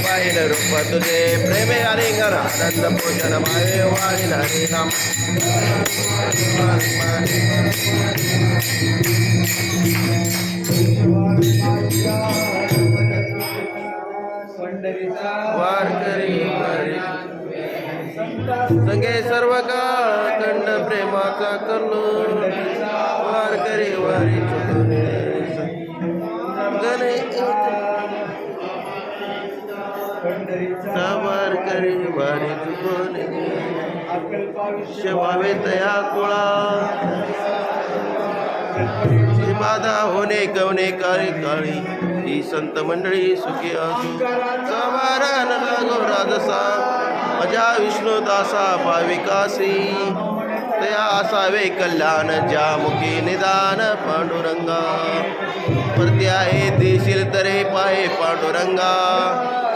पाहिलं रूप तुझे प्रेमे हरे घर आनंद पोषण माये वाणी हरे नाम वारकरी संगे सर्व काळ खंड प्रेमाचा कल्लो वारकरी वारी गणे वारकरी वारी चुकवणे शवावे तया कुळा बाधा होणे कवणे काळी काळी ही संत मंडळी सुखी असू समारण लागो राजसा मजा विष्णू दासा भाविकासी तया असावे कल्याण ज्या मुखी निदान पांडुरंगा प्रत्याहे देशील तरे पाहे पांडुरंगा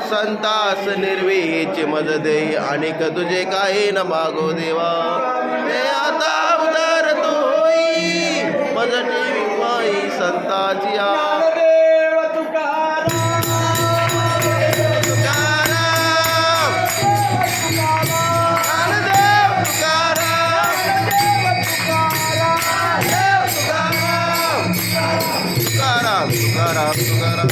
संतास निर्वीच मज दे अनेक तुझे काही न मागो देवा ते आता उदार तू होई मजटी माई संताची तुकाराम